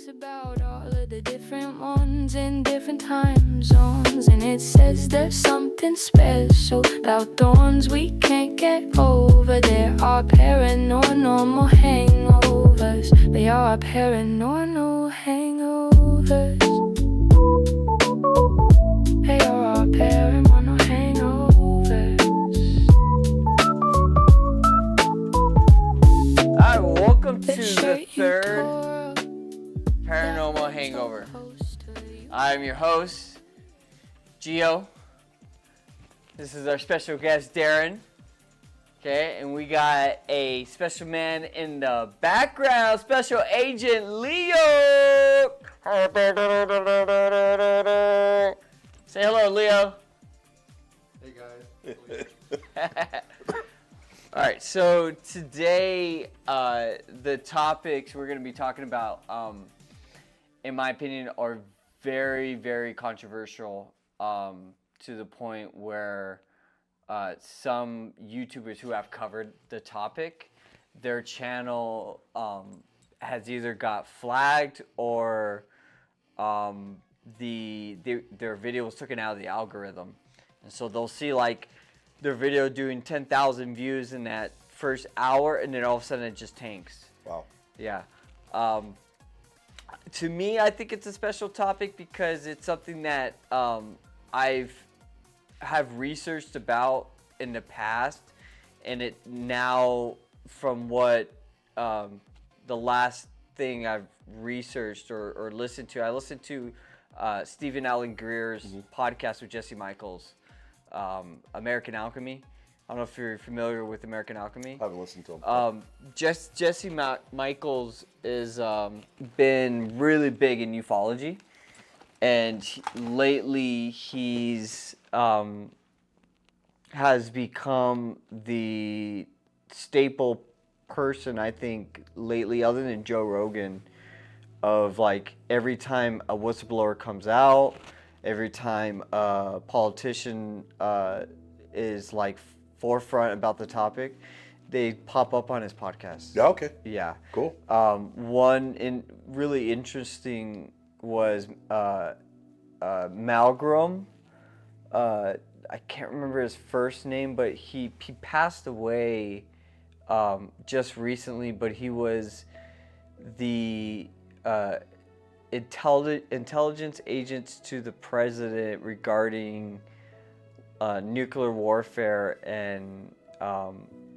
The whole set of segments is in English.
talks about all of the different ones in different time zones, and it says there's something special about the ones we can't get over. There are paranormal hangovers. They are paranormal hangovers. They are paranormal hangovers. Hi, welcome to the third Paranormal Hangover. I'm your host, Gio. This is our special guest, Darren. Okay, and we got a special man in the background, Special Agent Leo. Say hello, Leo. Hey guys. All right, so today the topics we're going to be talking about, in my opinion, are very, very controversial to the point where some YouTubers who have covered the topic, their channel has either got flagged or their video was taken out of the algorithm. And so they'll see like their video doing 10,000 views in that first hour, and then all of a sudden it just tanks. Wow. Yeah. To me, I think it's a special topic because it's something that have researched about in the past, and it now, from what the last thing I've researched or listened to, I listened to Stephen Allen Greer's podcast with Jesse Michaels. American Alchemy. I don't know if you're familiar with American Alchemy. I haven't listened to him. Jesse Michaels is been really big in ufology, and lately he's has become the staple person, I think, lately, other than Joe Rogan, of like every time a whistleblower comes out, every time a politician is like forefront about the topic, they pop up on his podcast. Yeah, okay. Yeah. Cool. One really interesting was Malgrom. I can't remember his first name, but he passed away just recently, but he was the intelligence agents to the president regarding nuclear warfare, and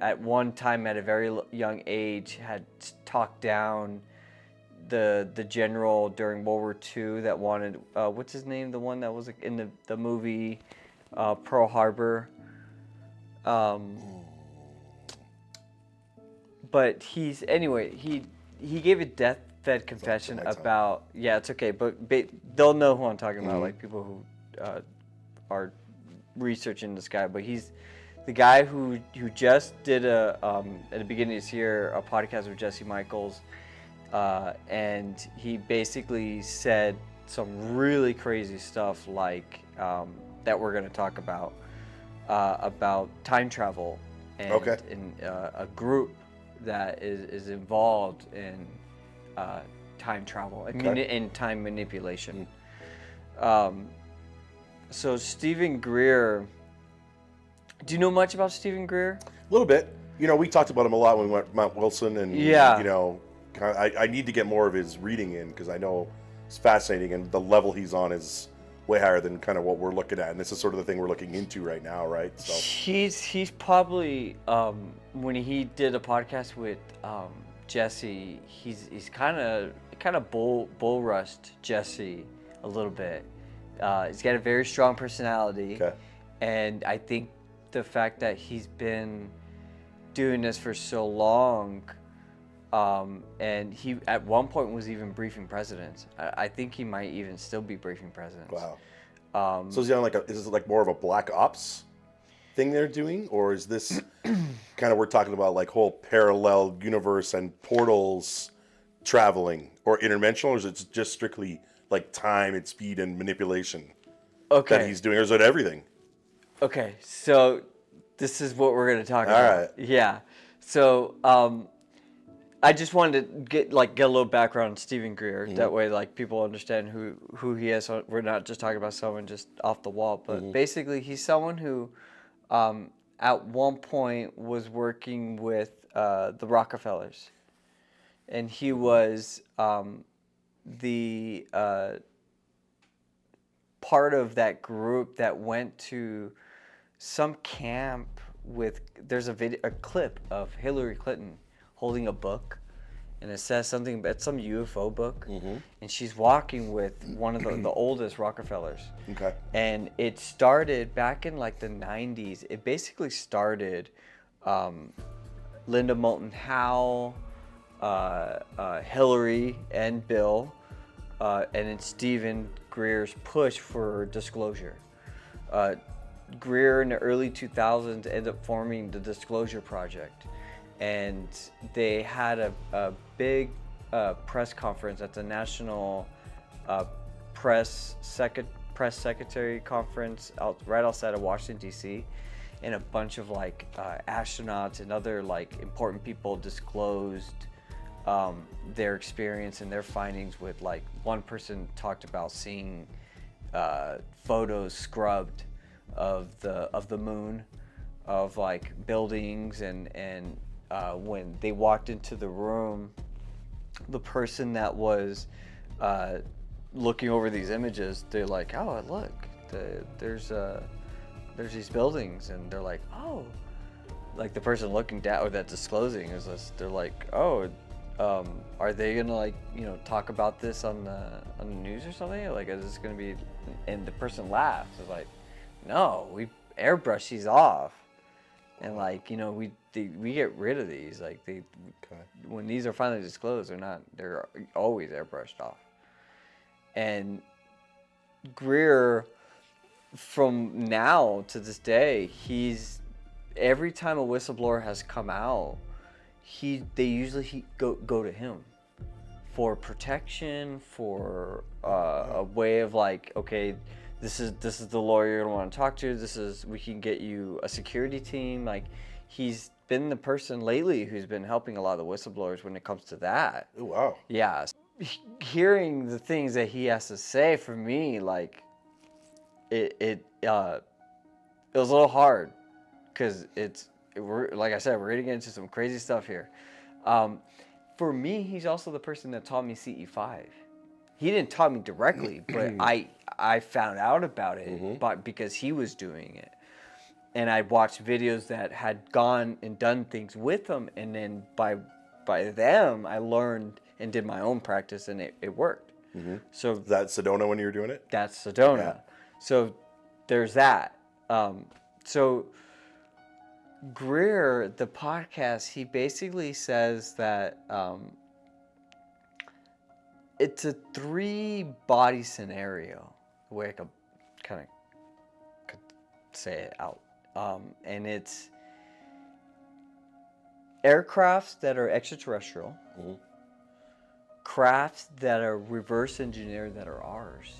at one time at a very young age had talked down the general during World War II that wanted what's his name, the one that was in the movie Pearl Harbor, but he gave a deathbed confession about, yeah, it's okay, but they'll know who I'm talking about, like people who are researching this guy. But he's the guy who just did at the beginning of this year a podcast with Jesse Michaels, and he basically said some really crazy stuff like that we're going to talk about time travel and a group that is involved in time travel and time manipulation. So Stephen Greer, do you know much about Stephen Greer? A little bit. You know, we talked about him a lot when we went to Mount Wilson, and you know, I need to get more of his reading in because I know it's fascinating, and the level he's on is way higher than kind of what we're looking at, and this is sort of the thing we're looking into right now, right? So he's probably when he did a podcast with Jesse, he's kind of bull rushed Jesse a little bit. He's got a very strong personality, and I think the fact that he's been doing this for so long, and he at one point was even briefing presidents. I think he might even still be briefing presidents. Wow. So is he on is this like more of a black ops thing they're doing, or is this kind of, we're talking about like whole parallel universe and portals traveling, or interdimensional, or is it just strictly like time and speed and manipulation that he's doing, or is it everything? Okay, so this is what we're going to talk about. All right. Yeah. So I just wanted to get a little background on Stephen Greer. That way, like, people understand who he is. So we're not just talking about someone just off the wall, but basically, he's someone who, at one point, was working with the Rockefellers, and he was the part of that group that went to some camp with. There's a clip of Hillary Clinton holding a book, and it says something about some UFO book, and she's walking with one of the oldest Rockefellers. Okay. And it started back in like the 90s. It basically started Linda Moulton Howe, Hillary and Bill, and then Stephen Greer's push for disclosure. Greer in the early 2000s ended up forming the Disclosure Project. And they had a big press conference at the National Press Secretary Conference right outside of Washington, D.C. And a bunch of astronauts and other important people disclosed their experience and their findings with one person talked about seeing photos scrubbed of the moon, of buildings and when they walked into the room, the person that was looking over these images, they're like, oh, look, there's these buildings, and they're like, oh, the person looking down or that disclosing is this, they're like, oh, are they gonna talk about this on the news or something? Is this gonna be? And the person laughs. It's like, no, we airbrush these off. And we get rid of these. When these are finally disclosed, they're always airbrushed off. And Greer, from now to this day, every time a whistleblower has come out, they usually go to him for protection, for a way of okay, this is the lawyer you're gonna want to talk to. We can get you a security team. He's been the person lately who's been helping a lot of the whistleblowers when it comes to that. Oh, wow. Yeah. Hearing the things that he has to say, for me, it was a little hard, because like I said, we're gonna get into some crazy stuff here. For me, he's also the person that taught me CE5. He didn't taught me directly, but I found out about it, but because he was doing it. And I watched videos that had gone and done things with him, and then by them, I learned and did my own practice, and it worked. So that's Sedona when you were doing it? That's Sedona. Yeah. So there's that. So Greer, the podcast, he basically says that it's a 3-body scenario, the way I could kind of say it out. And it's aircrafts that are extraterrestrial, crafts that are reverse engineered that are ours,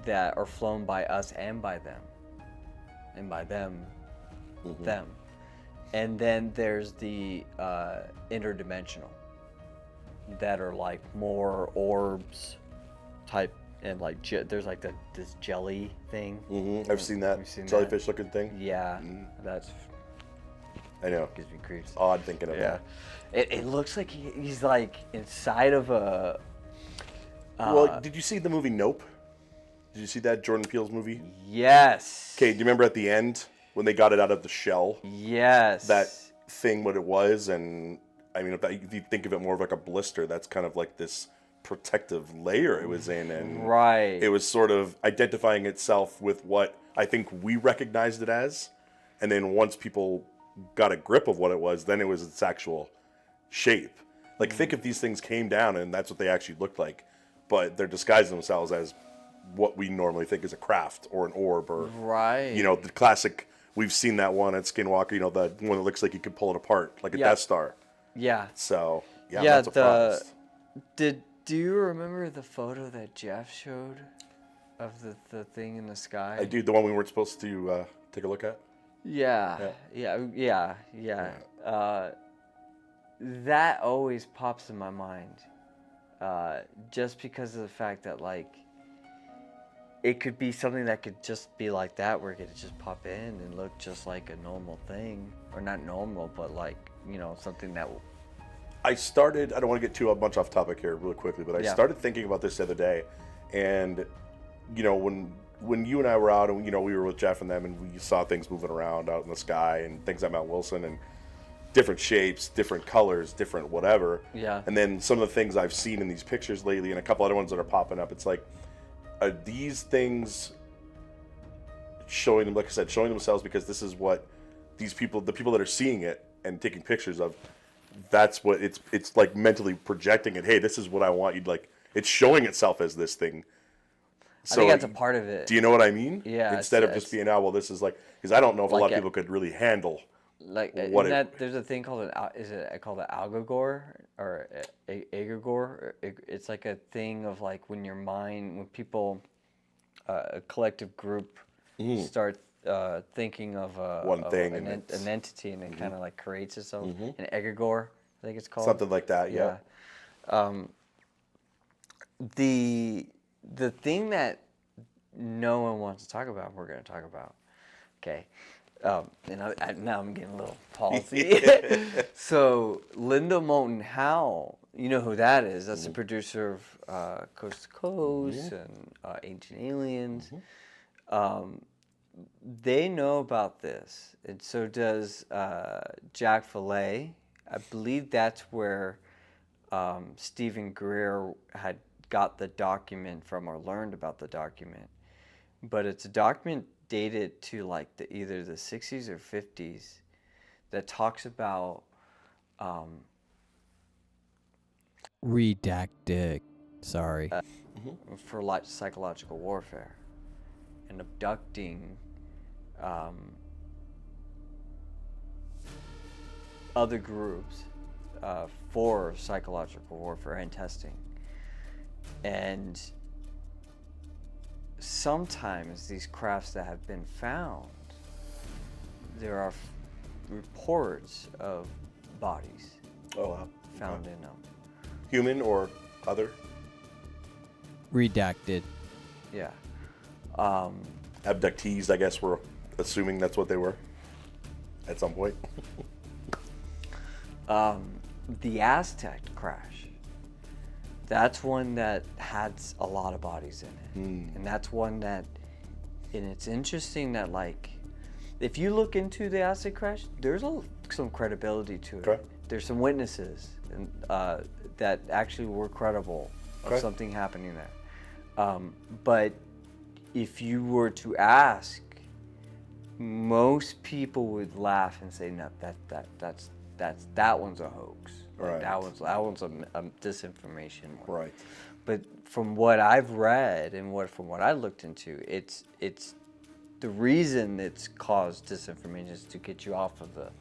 that are flown by us and by them, and by them, them. And then there's the interdimensional, that are more orbs type, and there's this jelly thing. I've seen that jellyfish looking thing. Yeah, that's. I know. Gives me creeps. It's odd thinking of that. It looks like he's inside of a. Well, did you see the movie Nope? Did you see that Jordan Peele's movie? Yes. Okay, do you remember at the end when they got it out of the shell? Yes. That thing, what it was, and I mean, if you think of it more of like a blister, that's kind of like this protective layer it was in, and right. It was sort of identifying itself with what I think we recognized it as, and then once people got a grip of what it was, then it was its actual shape. Think if these things came down and that's what they actually looked like, but they're disguising themselves as what we normally think is a craft or an orb, or right. The classic. We've seen that one at Skinwalker. The one that looks like you could pull it apart, like a Death Star. Yeah. So I'm not surprised. Do you remember the photo that Jeff showed of the thing in the sky? I do. The one we weren't supposed to take a look at. Yeah. that always pops in my mind, just because of the fact that like it could be something that could just be like that, where it could just pop in and look just like a normal thing, or not normal, but like, you know, something that. I don't want to get too much off topic here really quickly, but I started thinking about this the other day, and you know, when you and I were out, and you know, we were with Jeff and them, and we saw things moving around out in the sky and things at Mount Wilson, and different shapes, different colors, different whatever. Yeah. And then some of the things I've seen in these pictures lately, and a couple other ones that are popping up, it's like, are these things showing them, like I said, showing themselves because this is what these people, the people that are seeing it and taking pictures of, that's what it's like mentally projecting it. Hey, this is what I want you to like. It's showing itself as this thing. So I think that's a part of it. Do you know what I mean? Yeah. Instead of just being well, this is like, because I don't know if a lot of people could really handle. Like there's a thing called called an algogore or egregore. It's like a thing of like when people, a collective group, start thinking of an entity, and it kind of like creates itself. An egregore, I think it's called. Something like that, yeah. The thing that no one wants to talk about, we're going to talk about. Okay. And now I'm getting a little palsy. So Linda Moulton Howe, you know who that is? That's the producer of Coast to Coast and Ancient Aliens. They know about this, and so does Jack Fillet. I believe that's where Stephen Greer had got the document from, or learned about the document. But it's a document dated to like either the 60s or 50s that talks about redacted, sorry, for psychological warfare and abducting other groups for psychological warfare and testing. And sometimes these crafts that have been found, there are reports of bodies found in them. Human or other? Redacted. Yeah. Abductees, I guess we're assuming that's what they were at some point. The Aztec crash, that's one that had a lot of bodies in it. And that's one that, and it's interesting that like, if you look into the Aztec crash, there's some credibility to it. Okay. There's some witnesses and, that actually were credible of something happening there. But if you were to ask, most people would laugh and say, no, that one's a hoax. Right. That one's a disinformation one. Right. But from what I've read and from what I looked into, it's the reason it's caused disinformation is to get you off of the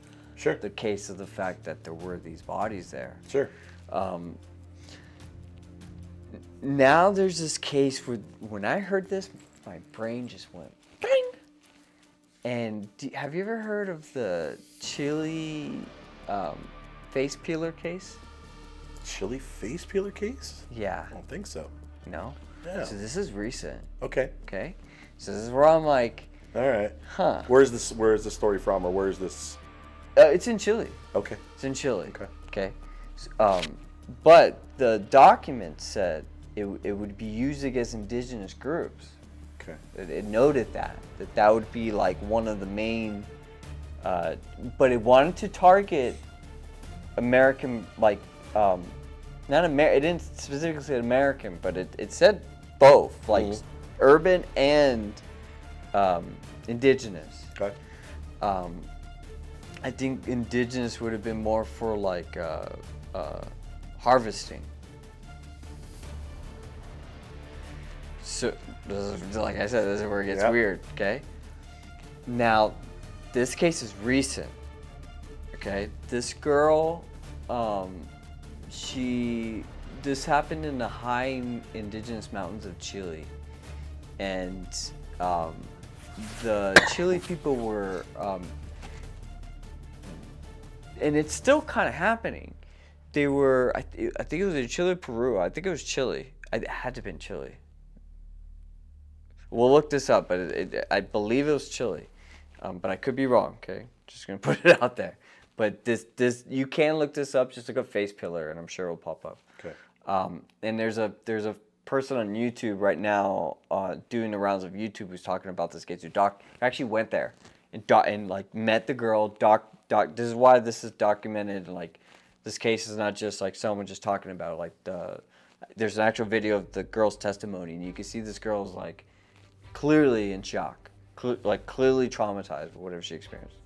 case of the fact that there were these bodies there. Sure. Now there's this case where when I heard this, my brain just went bang. And have you ever heard of the Chile face peeler case? Chili face peeler case? Yeah. I don't think so. No? Yeah. So this is recent. Okay. Okay? So this is where I'm like, all right. huh. Where is this story from, or where is this? It's in Chile. Okay. It's in Chile. Okay. Okay? But the document said it would be used against indigenous groups. Okay. It noted that would be like one of the main, but it wanted to target American, like, it didn't specifically say American, but it said both, like urban and indigenous. Okay. I think indigenous would have been more for like harvesting. So, like I said, this is where it gets weird, okay? Now, this case is recent, okay? This girl, this happened in the high indigenous mountains of Chile. And the Chile people were, and it's still kind of happening, they were. I think it was in Chile, Peru. I think it was Chile. It had to have been Chile. We'll look this up, but I believe it was Chile, but I could be wrong. Okay, just gonna put it out there. But this you can look this up. Just look up face pillar, and I'm sure it'll pop up. Okay. And there's a person on YouTube right now doing the rounds of YouTube who's talking about this case. Who actually went there and like met the girl. This is why this is documented. Like this case is not just like someone just talking about it. Like there's an actual video of the girl's testimony, and you can see this girl's like clearly in shock, like clearly traumatized with whatever she experienced.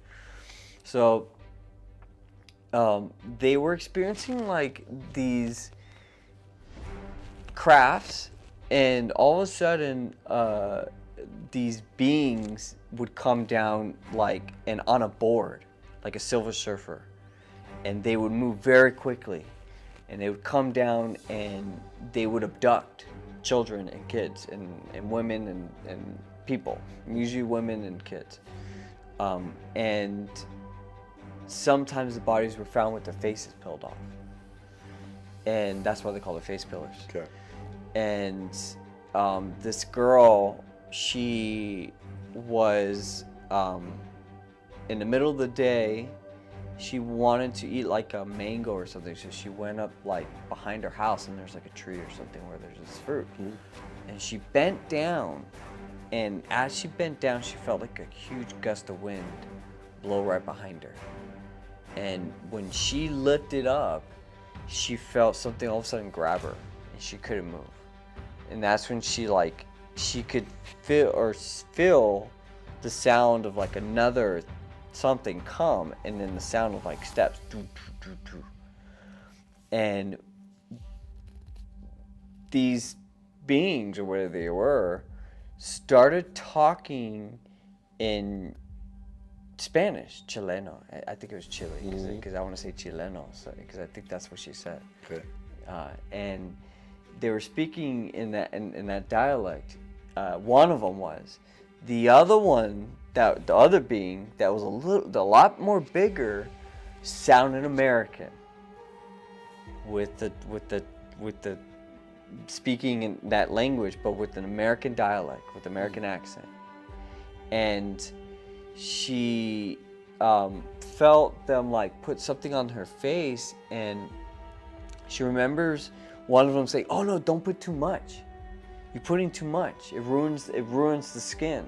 So they were experiencing like these crafts, and all of a sudden these beings would come down like and on a board like a Silver Surfer, and they would move very quickly, and they would come down and they would abduct children and kids and women and people, usually women and kids, and sometimes the bodies were found with their faces peeled off, and that's why they call it face pillars. Okay. And this girl, she was in the middle of the day, she wanted to eat like a mango or something, so she went up like behind her house, and there's like a tree or something where there's this fruit. And she bent down, and as she bent down, she felt like a huge gust of wind blow right behind her. And when she lifted up, she felt something all of a sudden grab her, and she couldn't move. And that's when she could feel the sound of like another something come, and then the sound of like steps. And these beings, or whatever they were, started talking in Spanish, Chileno. I think it was Chile, because I want to say Chileno, because I think that's what she said. Okay. And they were speaking in that dialect. One of them was. The other one, the other being that was a lot more bigger, sounded American. With the speaking in that language, but with an American dialect, with American accent, and she felt them like put something on her face, and she remembers one of them saying, "Oh no, don't put too much. You're putting too much. It ruins the skin."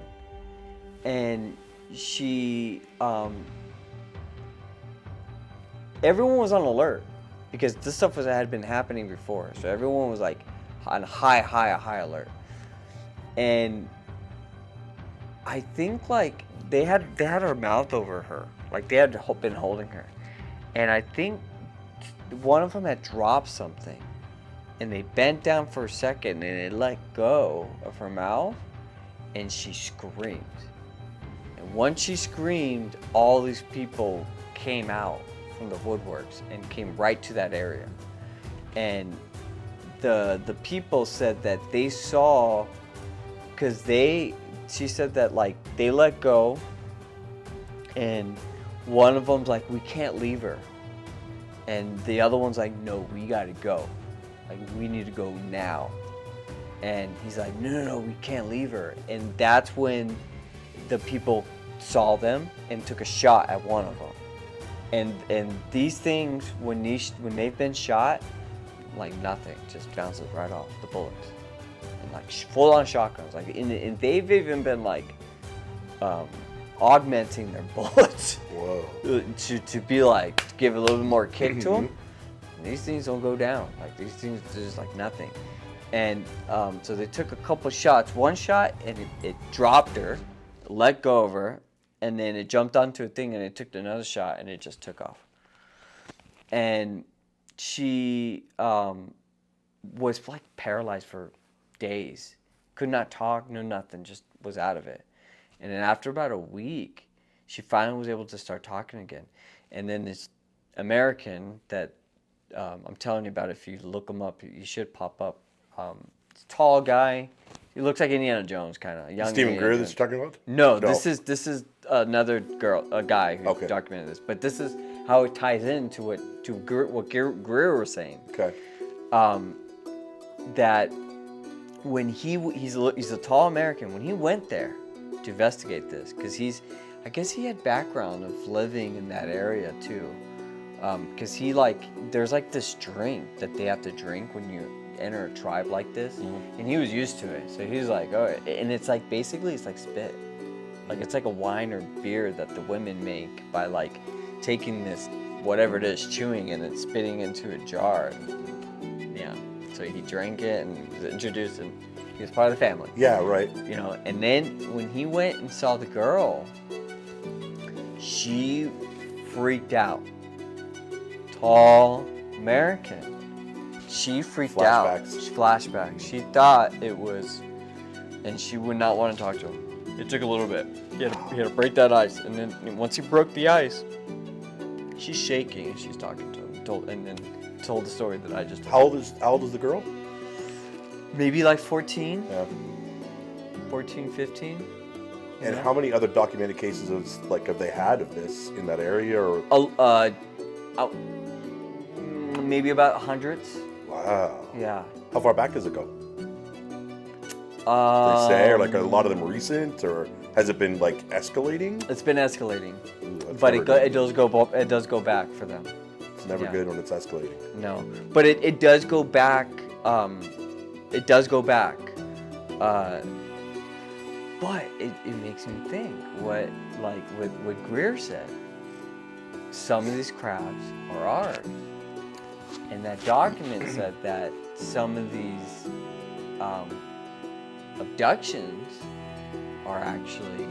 And she, everyone was on alert because this stuff had been happening before, so everyone was like on high alert. And I think like they had her mouth over her, like they had been holding her, and I think one of them had dropped something, and they bent down for a second, and it let go of her mouth, and she screamed. And once she screamed, all these people came out from the woodworks and came right to that area. And the people said that they saw, because she said that like they let go, and one of them's like, "We can't leave her," and the other one's like, "No, we gotta go, like we need to go now." And he's like, no, we can't leave her. And that's when the people saw them and took a shot at one of them. And these things, when they've been shot, like nothing, just bounces right off the bullets. And like full on shotguns, like and they've even been like augmenting their bullets. Whoa. to be like, to give a little bit more kick to them. And these things don't go down. Like these things are just like nothing. And so they took a couple shots. One shot, and it dropped her, let go of her, and then it jumped onto a thing, and it took another shot, and it just took off. And she was like paralyzed for days. Could not talk, no nothing, just was out of it. And then after about a week, she finally was able to start talking again. And then this American that I'm telling you about, if you look him up, you should pop up. Tall guy. He looks like Indiana Jones, kind of young. Stephen Greer that you're talking about? No, this is another guy who Okay. documented this. But this is how it ties into what Greer was saying. Okay. That when he's a tall American, when he went there to investigate this, because I guess he had background of living in that area too, because there's like this drink that they have to drink when you enter a tribe like this, and he was used to it, so he's like, oh, and it's like basically it's like spit, like it's like a wine or beer that the women make by like taking this whatever it is, chewing and then spitting into a jar. Yeah. So he drank it and was introduced, and he was part of the family. Yeah, right. You know, and then when he went and saw the girl, she freaked out. Tall American. She freaked out. Flashbacks. She thought it was, and she would not want to talk to him. It took a little bit. He had to break that ice, and then once he broke the ice, she's shaking and she's talking to him. And then told the story that I just told. How old is the girl? Maybe like 14. Yeah. 14, 15. And how many other documented cases have they had of this in that area, or? Maybe about hundreds. Wow. Yeah. How far back does it go? They say, or like a lot of them recent, or has it been like escalating? It's been escalating, Ooh, but it does go back for them. It's never good when it's escalating. No, but it does go back. It does go back. But it makes me think what Greer said. Some of these crabs are ours, and that document said that some of these abductions are actually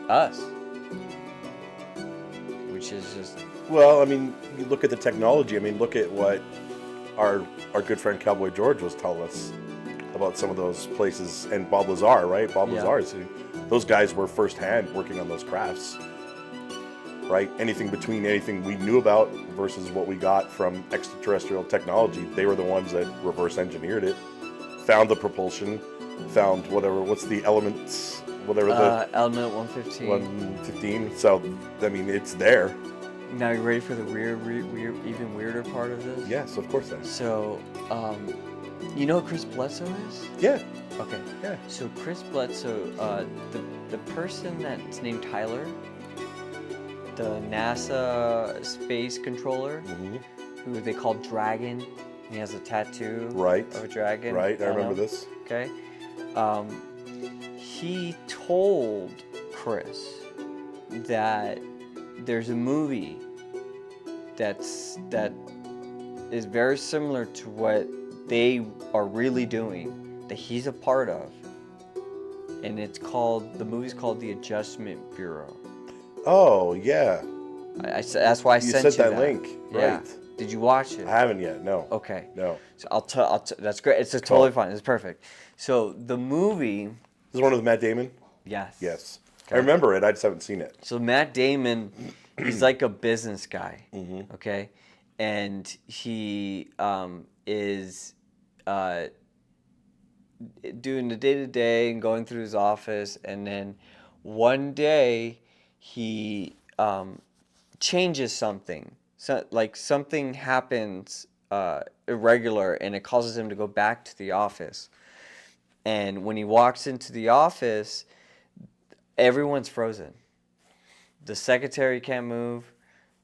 us, which is just. Well, I mean, you look at the technology. I mean, look at what our good friend Cowboy George was telling us about some of those places, and Bob Lazar, right? Bob Lazar, those guys were firsthand working on those crafts, right? Anything we knew about versus what we got from extraterrestrial technology, they were the ones that reverse engineered it, found the propulsion, found what's the elements, whatever the element 115. 115. So, I mean, it's there. Now you ready for the weird, even weirder part of this? Yes, of course. So, you know who Chris Bledsoe is? Yeah. Okay. Yeah. So Chris Bledsoe, the person that's named Tyler, the NASA space controller, who they call Dragon. He has a tattoo of a dragon. Right, I remember this. Okay. He told Chris that there's a movie that is very similar to what they are really doing, that he's a part of, and the movie's called The Adjustment Bureau. Oh yeah. That's why I sent you that. You sent that link. Yeah. Right. Did you watch it? I haven't yet. No. Okay. No. So I'll tell. That's great. It's totally fine. It's perfect. So the movie. This is one with Matt Damon. Yes. Yes. Okay. I remember it. I just haven't seen it. So Matt Damon, he's like a business guy. Okay, and he is doing the day-to-day and going through his office, and then one day he changes something. So like something happens irregular, and it causes him to go back to the office. And when he walks into the office, everyone's frozen. The secretary can't move.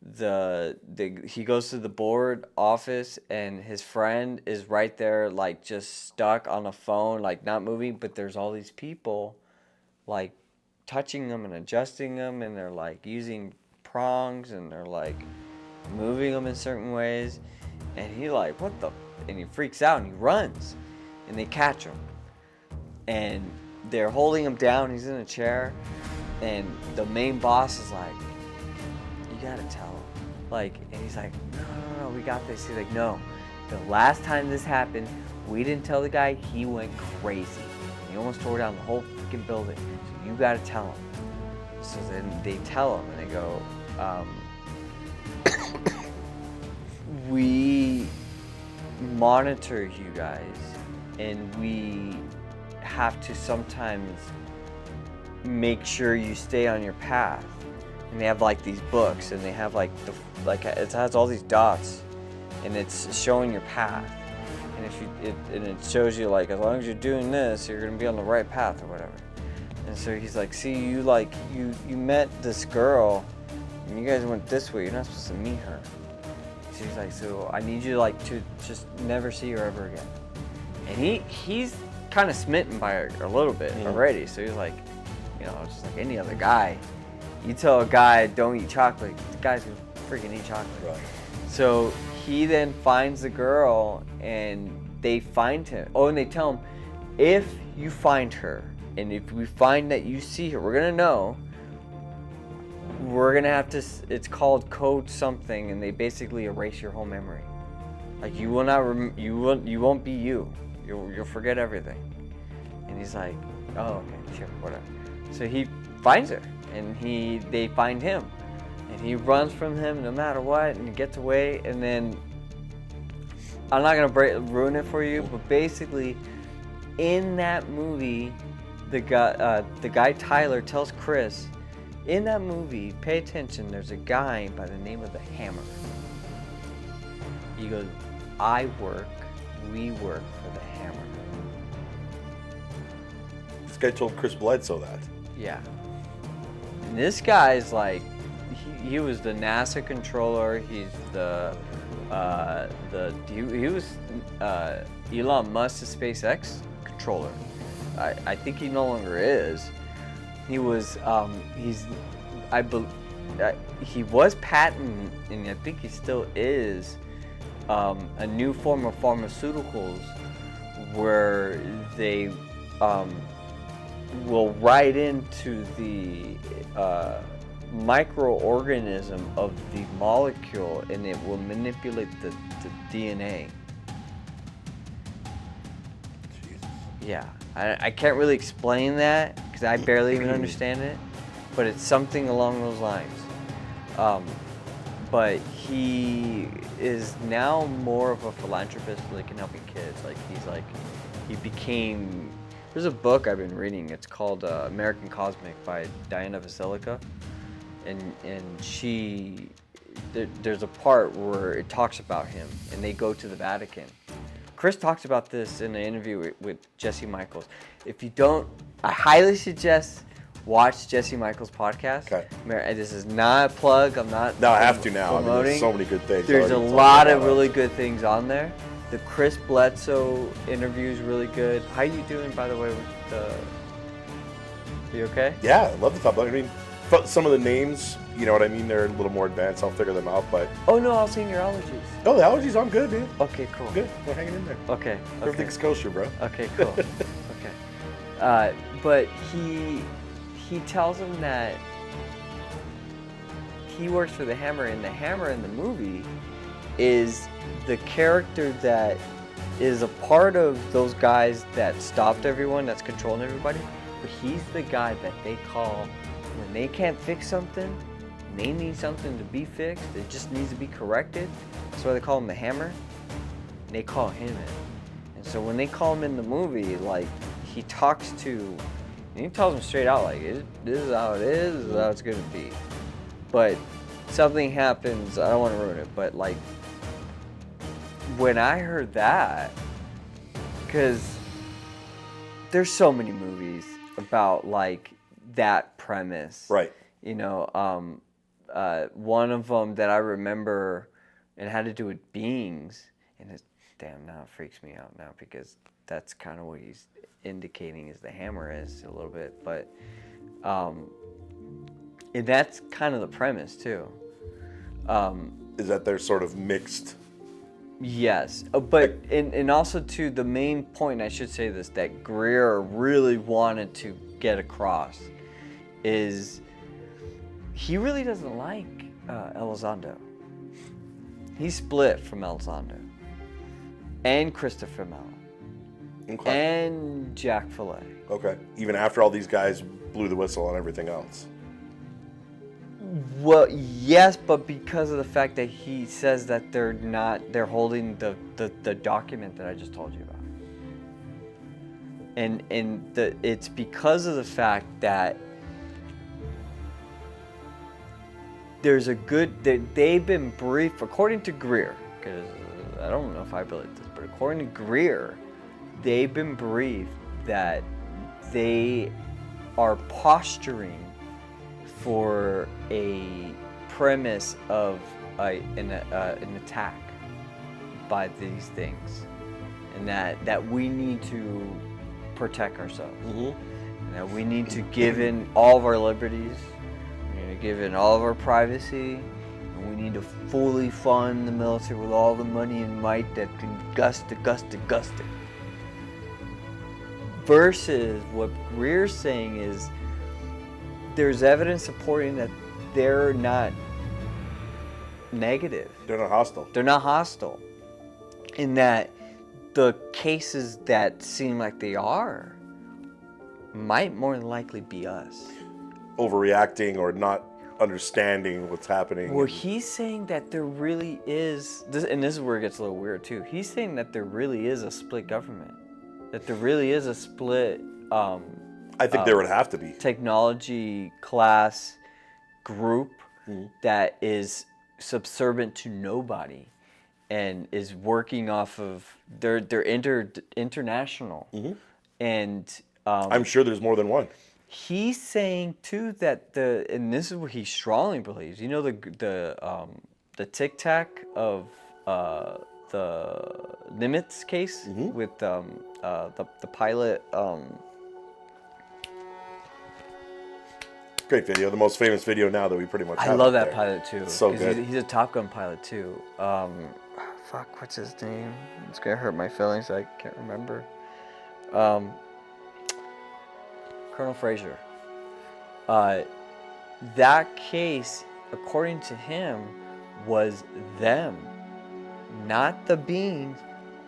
He goes to the board office, and his friend is right there, like just stuck on a phone, like not moving. But there's all these people, like touching them and adjusting them, and they're like using prongs, and they're like moving them in certain ways. And he like, what the? And he freaks out and he runs, and they catch him, and they're holding him down. He's in a chair, and the main boss is like, you gotta tell him. Like, and he's like, no, we got this. He's like, no, the last time this happened, we didn't tell the guy. He went crazy. He almost tore down the whole freaking building. So you gotta tell him. So then they tell him, and they go, we monitor you guys, and we have to sometimes make sure you stay on your path. and they have like these books, and they have like it has all these dots, and it's showing your path, and if it shows you like as long as you're doing this, you're gonna be on the right path or whatever. And so he's like, see, you met this girl, and you guys went this way. You're not supposed to meet her. So he's like, so I need you like to just never see her ever again. And he's kind of smitten by her a little bit already. So he's like, you know, just like any other guy. You tell a guy don't eat chocolate, the guy's gonna freaking eat chocolate. Right. So he then finds the girl, and they find him. Oh, and they tell him, if you find her, and if we find that you see her, we're gonna know. We're gonna have to. It's called code something, and they basically erase your whole memory. Like you will not. You won't be you. You'll forget everything. And he's like, oh, okay, sure, whatever. So he finds her, and they find him, and he runs from him no matter what, and he gets away. And then I'm not gonna ruin it for you, but basically, in that movie, the guy Tyler tells Chris, in that movie, pay attention, there's a guy by the name of the Hammer. He goes, we work for the Hammer. This guy told Chris Bledsoe that. Yeah. And this guy's like, he was the NASA controller. He's he was Elon Musk's SpaceX controller. I think he no longer is. He was he was patenting, and I think he still is, a new form of pharmaceuticals where they will write into the microorganism of the molecule, and it will manipulate the DNA. Jesus. Yeah, I can't really explain that because I barely even understand it, but it's something along those lines. But he is now more of a philanthropist, like in helping kids. He became. There's a book I've been reading. It's called American Cosmic by Diana Vasilica, and there's a part where it talks about him, and they go to the Vatican. Chris talks about this in an interview with Jesse Michaels. If you don't, I highly suggest watch Jesse Michaels' podcast. Okay. This is not a plug. I'm not. No, I have to now. Promoting. I mean, there's so many good things. There's a lot of really good things on there. The Chris Bledsoe interview is really good. How you doing, by the way? With the? You okay? Yeah, I love the top. I mean, some of the names, you know what I mean? They're a little more advanced. I'll figure them out, but. Oh no, I was saying your allergies. Oh, the allergies, I'm good, man. Okay, cool. Good. We're hanging in there. Okay. Everything's kosher, bro. Okay, cool. Okay. But he tells him that he works for the Hammer, and the Hammer in the movie is the character that is a part of those guys that stopped everyone, that's controlling everybody. But he's the guy that they call when they can't fix something, and they need something to be fixed, it just needs to be corrected. That's why they call him the Hammer. And they call him in. And so when they call him in the movie, like, he talks to, and he tells them straight out, like, this is how it is, this is how it's gonna be. But something happens, I don't want to ruin it, but like, when I heard that, because there's so many movies about like that premise. Right. You know, one of them that I remember, and had to do with beings, and it's, damn, now it freaks me out now because that's kind of what he's indicating is the Hammer is a little bit, but and that's kind of the premise too. Is that they're sort of mixed? Yes, but and also to the main point, I should say this, that Greer really wanted to get across is he really doesn't like Elizondo. He's split from Elizondo and Christopher Mellon and Jack Fillet. Okay. Even after all these guys blew the whistle on everything else. Well, yes, but because of the fact that he says that they're holding the document that I just told you about. And it's because of the fact that there's a good, they've been briefed, according to Greer, because I don't know if I believe this, but according to Greer, they've been briefed that they are posturing for a premise of an attack by these things, and that we need to protect ourselves, and that we need to give in all of our liberties, we need to give in all of our privacy, and we need to fully fund the military with all the money and might that can gust it. Versus what Greer's saying is there's evidence supporting that they're not negative. They're not hostile. They're not hostile. In that the cases that seem like they are might more than likely be us. Overreacting or not understanding what's happening. Well, he's saying that there really is, and this is where it gets a little weird too. He's saying that there really is a split government. That there really is a split I think there would have to be. Technology class group that is subservient to nobody and is working off of they're international. And I'm sure there's more than one. He's saying too that and this is what he strongly believes. You know the Tic Tac of the Nimitz case with the pilot. Great video, the most famous video now that we pretty much have. I love that there. pilot too. So good. He's a Top Gun pilot too. Fuck, what's his name? It's gonna hurt my feelings. I can't remember. Colonel Fraser. That case, according to him, was them, not the beings,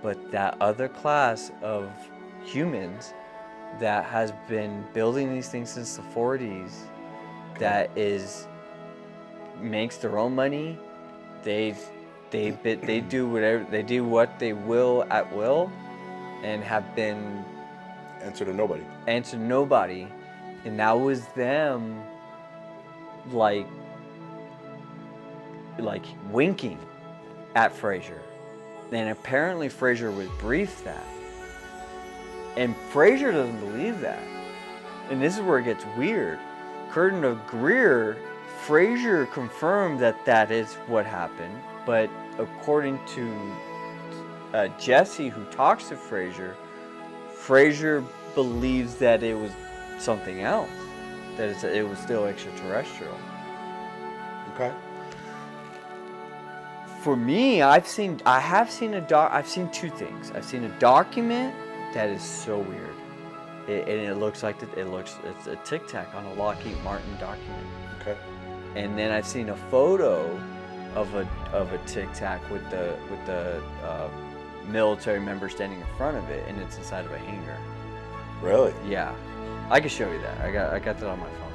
but that other class of humans that has been building these things since the 40s. That makes their own money. They do whatever they do, what they will at will, and have been answer to nobody, and that was them, like winking at Fraser, and apparently Fraser was briefed that, and Fraser doesn't believe that, and this is where it gets weird. According to Greer, Fraser confirmed that is what happened, but according to Jesse, who talks to Fraser, Fraser believes that it was something else, that it was still extraterrestrial. Okay. For me, I've seen two things. I've seen a document that is so weird. And it looks like it's a Tic Tac on a Lockheed Martin document. Okay. And then I've seen a photo of a Tic Tac with the military member standing in front of it, and it's inside of a hangar. Really? Yeah, I can show you that. I got that on my phone.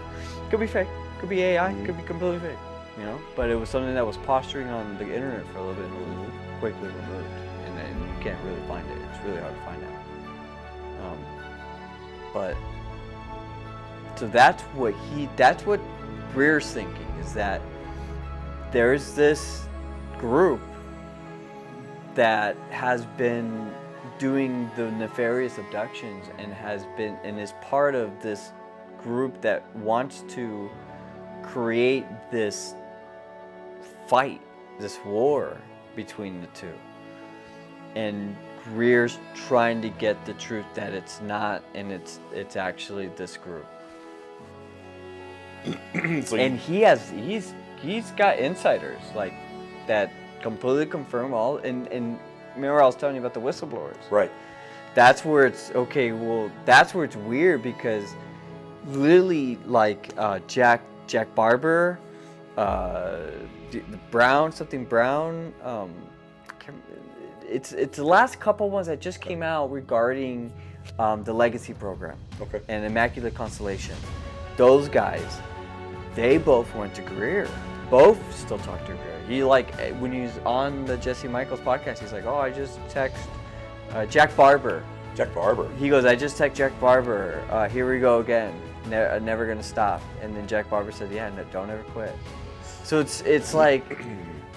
Could be fake. Could be AI. Could be completely fake. You know, but it was something that was posturing on the internet for a little bit and was quickly removed, and then you can't really find it. It's really hard to find out. But so that's what Greer's thinking, is that there's this group that has been doing the nefarious abductions and is part of this group that wants to create this fight, this war between the two. And Greer's trying to get the truth that it's not, and it's actually this group. And he's got insiders like that completely confirm all. And remember I was telling you about the whistleblowers. Right. That's where it's okay. Well, that's where it's weird, because literally, like Jack Barber, Brown. It's the last couple ones that just came out regarding the Legacy program. Okay. And Immaculate Constellation. Those guys, they both went to Greer. Both still talk to Greer. When he's on the Jesse Michaels podcast, he's like, "Oh, I just text Jack Barber." Jack Barber. He goes, "I just text Jack Barber. Here we go again. Never gonna stop." And then Jack Barber said, "Yeah, no, don't ever quit." So it's like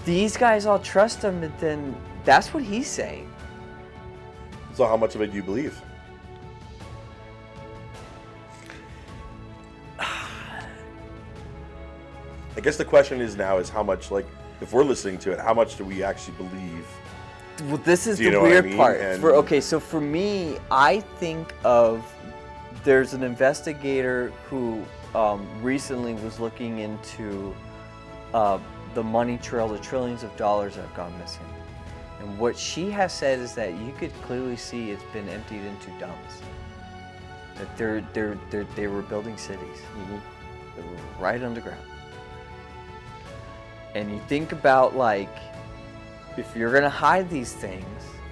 these guys all trust him, but then that's what he's saying. So how much of it do you believe? I guess the question is now is how much, like, if we're listening to it, how much do we actually believe? Well, this is Do you the know what I weird mean? part. And- So for me, I think of there's an investigator who recently was looking into the money trail, the trillions of dollars that have gone missing. And what she has said is that you could clearly see it's been emptied into dumps. That they were building cities. They were right underground. And you think about, like, if you're gonna hide these things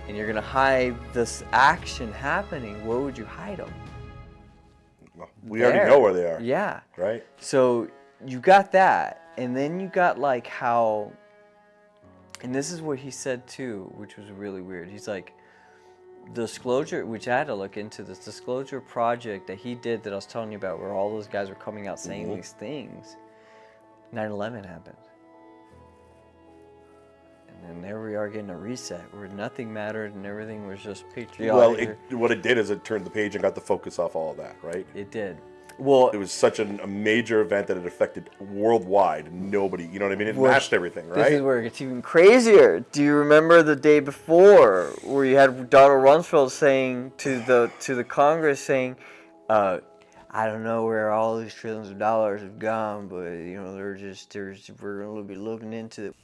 and you're gonna hide this action happening, where would you hide them? We already know where they are. Yeah. Right? So you got that, and then you got like how, and this is what he said too, which was really weird. He's like, disclosure, which I had to look into, this disclosure project that he did that I was telling you about, where all those guys were coming out saying these things. 9/11 happened. And there we are getting a reset where nothing mattered and everything was just patriotic. Well, what it did is it turned the page and got the focus off all of that, right? It did. Well, It was such a major event that it affected worldwide. Nobody, you know what I mean? It mashed everything, right? This is where it gets even crazier. Do you remember the day before where you had Donald Rumsfeld saying to the Congress saying, I don't know where all these trillions of dollars have gone, but you know we're going to be looking into it.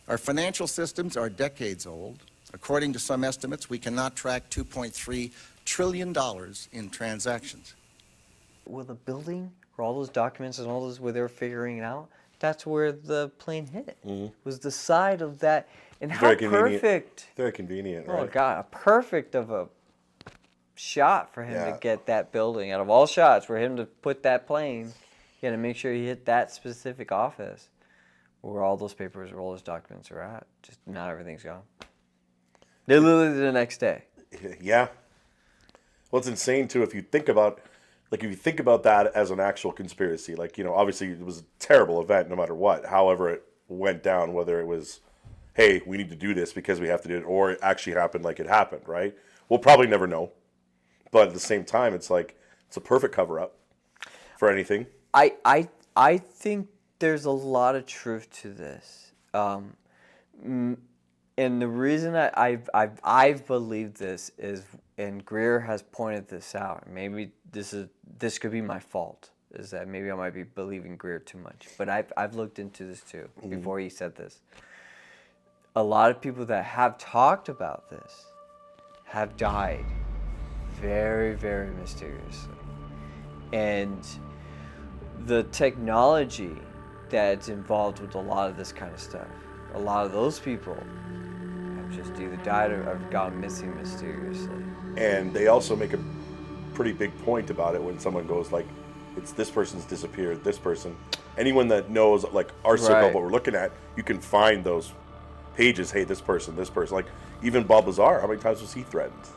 Our financial systems are decades old. According to some estimates, we cannot track $2.3 trillion in transactions. Well, the building where all those documents and all those where they were figuring it out, that's where the plane hit. Was the side of that, and how Very convenient. perfect. Very convenient, right? Oh God, a perfect of a shot for him Yeah. to get that building. Out of all shots, for him to put that plane, you got to make sure he hit that specific office where all those papers, where all those documents are at. Just not everything's gone. They literally the next day. Yeah. Well, it's insane too if you think about, like, if you think about that as an actual conspiracy. Like, you know, obviously it was a terrible event no matter what. However it went down, whether it was, hey, we need to do this because we have to do it, or it actually happened like it happened, right? We'll probably never know. But at the same time, it's like it's a perfect cover-up for anything. I think there's a lot of truth to this, and the reason I've believed this is, and Greer has pointed this out. Maybe this could be my fault, is that maybe I might be believing Greer too much. But I've looked into this too before he said this. A lot of people that have talked about this have died very, very mysteriously, and the technology that's involved with a lot of this kind of stuff, a lot of those people have just either died or have gone missing mysteriously. And they also make a pretty big point about it when someone goes like, it's this person's disappeared, this person. Anyone that knows, like, our circle, Right. what we're looking at, you can find those pages. Hey, this person. Like, even Bob Lazar, how many times was he threatened?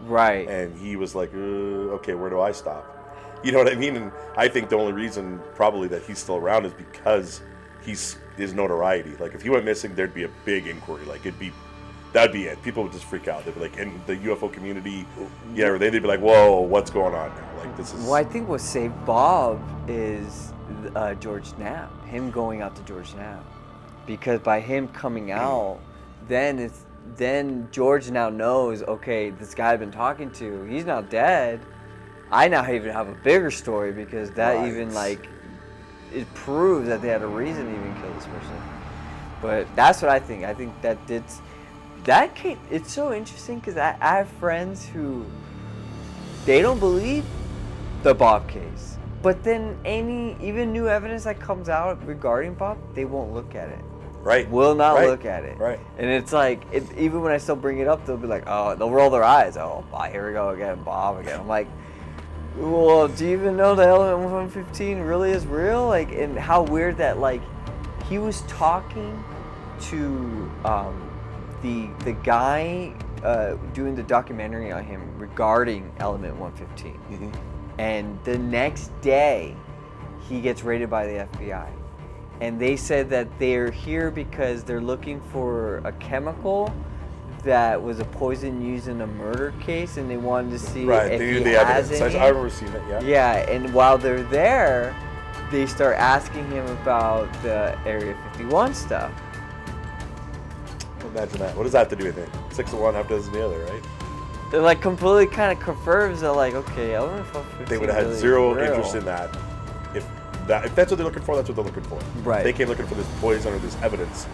Right. And he was like, okay, where do I stop? You know what I mean? And I think the only reason probably that he's still around is because his notoriety. Like, if he went missing, there'd be a big inquiry. Like, that'd be it. People would just freak out. They'd be like, in the UFO community, yeah, they'd be like, whoa, what's going on now? Like, this is... Well, I think what saved Bob is George Knapp, him going out to George Knapp. Because by him coming out, then George now knows, okay, this guy I've been talking to, he's not dead. I now even have a bigger story because that Right. even, like, it proves that they had a reason to even kill this person. But that's what I think. I think that case, it's so interesting because I have friends who, they don't believe the Bob case. But then even new evidence that comes out regarding Bob, they won't look at it. Right. Will not Right. look at it. Right. And it's like, even when I still bring it up, they'll be like, oh, they'll roll their eyes. Oh, here we go again, Bob again. I'm like, well, do you even know the element 115 really is real? Like, and how weird that, like, he was talking to the guy doing the documentary on him regarding element 115. Mm-hmm. And the next day, he gets raided by the FBI. and they said that they're here because they're looking for a chemical that was a poison used in a murder case, and they wanted to see Right, if they he need the has evidence. any. I remember seeing it, yeah. Yeah, and while they're there, they start asking him about the Area 51 stuff. Imagine that. What does that have to do with it? 6 of one, half dozen the other, right? They're like completely kind of confirms that, like, okay, Element 15 They would have had really zero real. interest in that. If that's what they're looking for, that's what they're looking for. Right. They came looking for this poison or this evidence.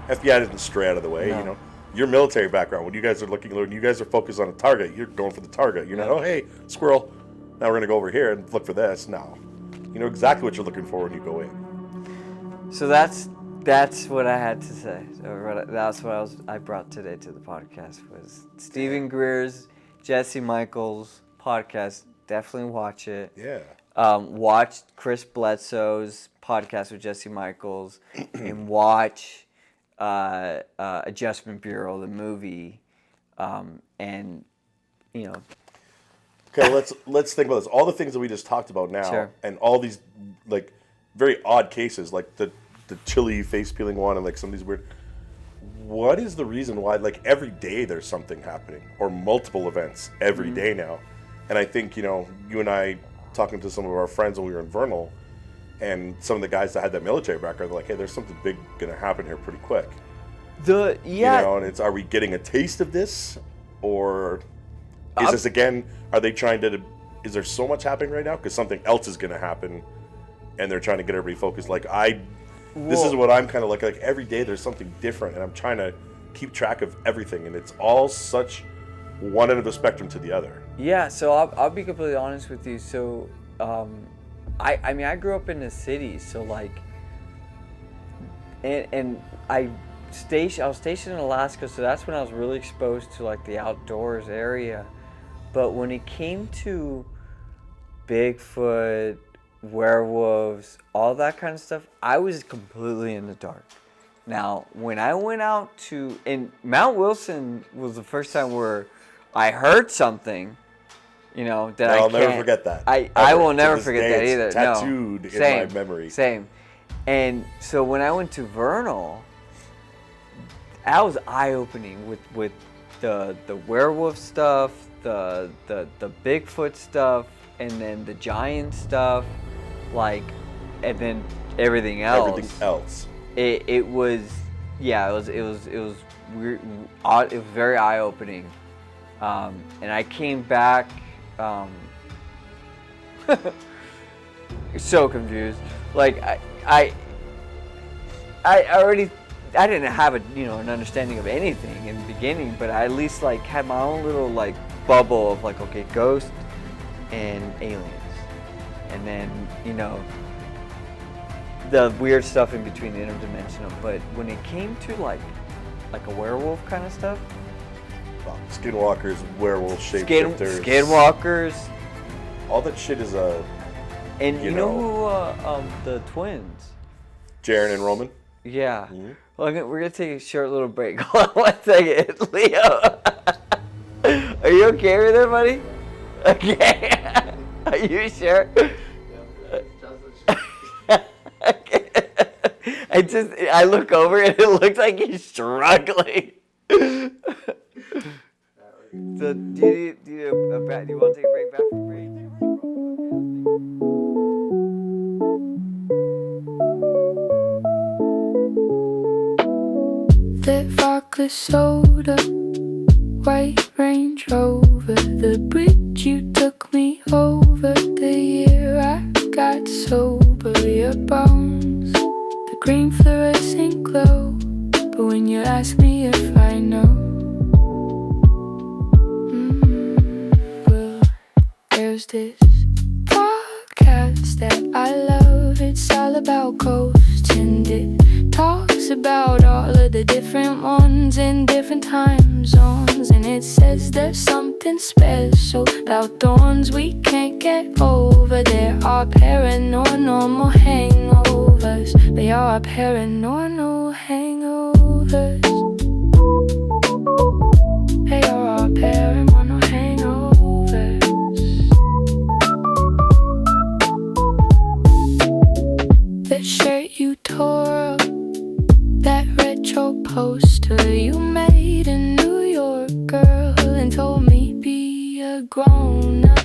FBI didn't stray out of the way, No. you know. Your military background, when you guys are looking, when you guys are focused on a target, you're going for the target. You're not, oh, hey, squirrel, now we're going to go over here and look for this. No. You know exactly what you're looking for when you go in. So that's what I had to say. So that's what I brought today to the podcast was Stephen Greer's Jesse Michaels podcast. Definitely watch it. Yeah. Watch Chris Bledsoe's podcast with Jesse Michaels, and watch Adjustment Bureau, the movie, and you know. Okay, let's think about this. All the things that we just talked about now, Sure. and all these like very odd cases, like the chili face peeling one, and like some of these weird. What is the reason why? Like every day there's something happening, or multiple events every day now, and I think you and I talking to some of our friends when we were in Vernal, and some of the guys that had that military background, they're like, hey, there's something big gonna happen here pretty quick. And it's are we getting a taste of this, or is this again? Are they trying to? Is there so much happening right now? Because something else is going to happen, and they're trying to get everybody focused. Like this is what I'm kind of like. Like every day there's something different, and I'm trying to keep track of everything, and it's all such one end of the spectrum to the other. Yeah, so I'll be completely honest with you. So, I mean, I grew up in the city, so like, and I was stationed in Alaska, so that's when I was really exposed to like the outdoors area. But when it came to Bigfoot, werewolves, all that kind of stuff, I was completely in the dark. Now, when I went out and Mount Wilson was the first time where I heard something, that I'll never forget that. I will never forget that either. It's tattooed in my memory. Same. And so when I went to Vernal, that was eye-opening with the werewolf stuff, the Bigfoot stuff, and then the giant stuff, and then everything else. Everything else. It was weird. It was very eye-opening, and I came back so confused. Like I didn't have an understanding of anything in the beginning, but I at least had my own little bubble of okay, ghosts and aliens, and then the weird stuff in between, the interdimensional. But when it came to like a werewolf kind of stuff, Skinwalkers, werewolf shapeshifters, skinwalkers, all that shit is and you know who the twins, Darren and Roman. Yeah. Mm-hmm. Well, we're gonna take a short little break. Hold on 1 second, Leo. Are you okay with it, buddy? Okay. Are you sure? Okay. I look over and it looks like he's struggling. So do you want to take a break? Back from break? That vodka soda, white Range Rover, the bridge you took me over, the year I got sober, your bones, the green fluorescent glow. But when you ask me if I know, well, there's this podcast that I love. It's all about ghosts, and it talks about all of the different ones in different time zones. And it says there's something special about the ones we can't get over. There are paranormal hangovers. They are paranormal hangovers. They are paranormal hangovers. That shirt you girl and told me be a grown up.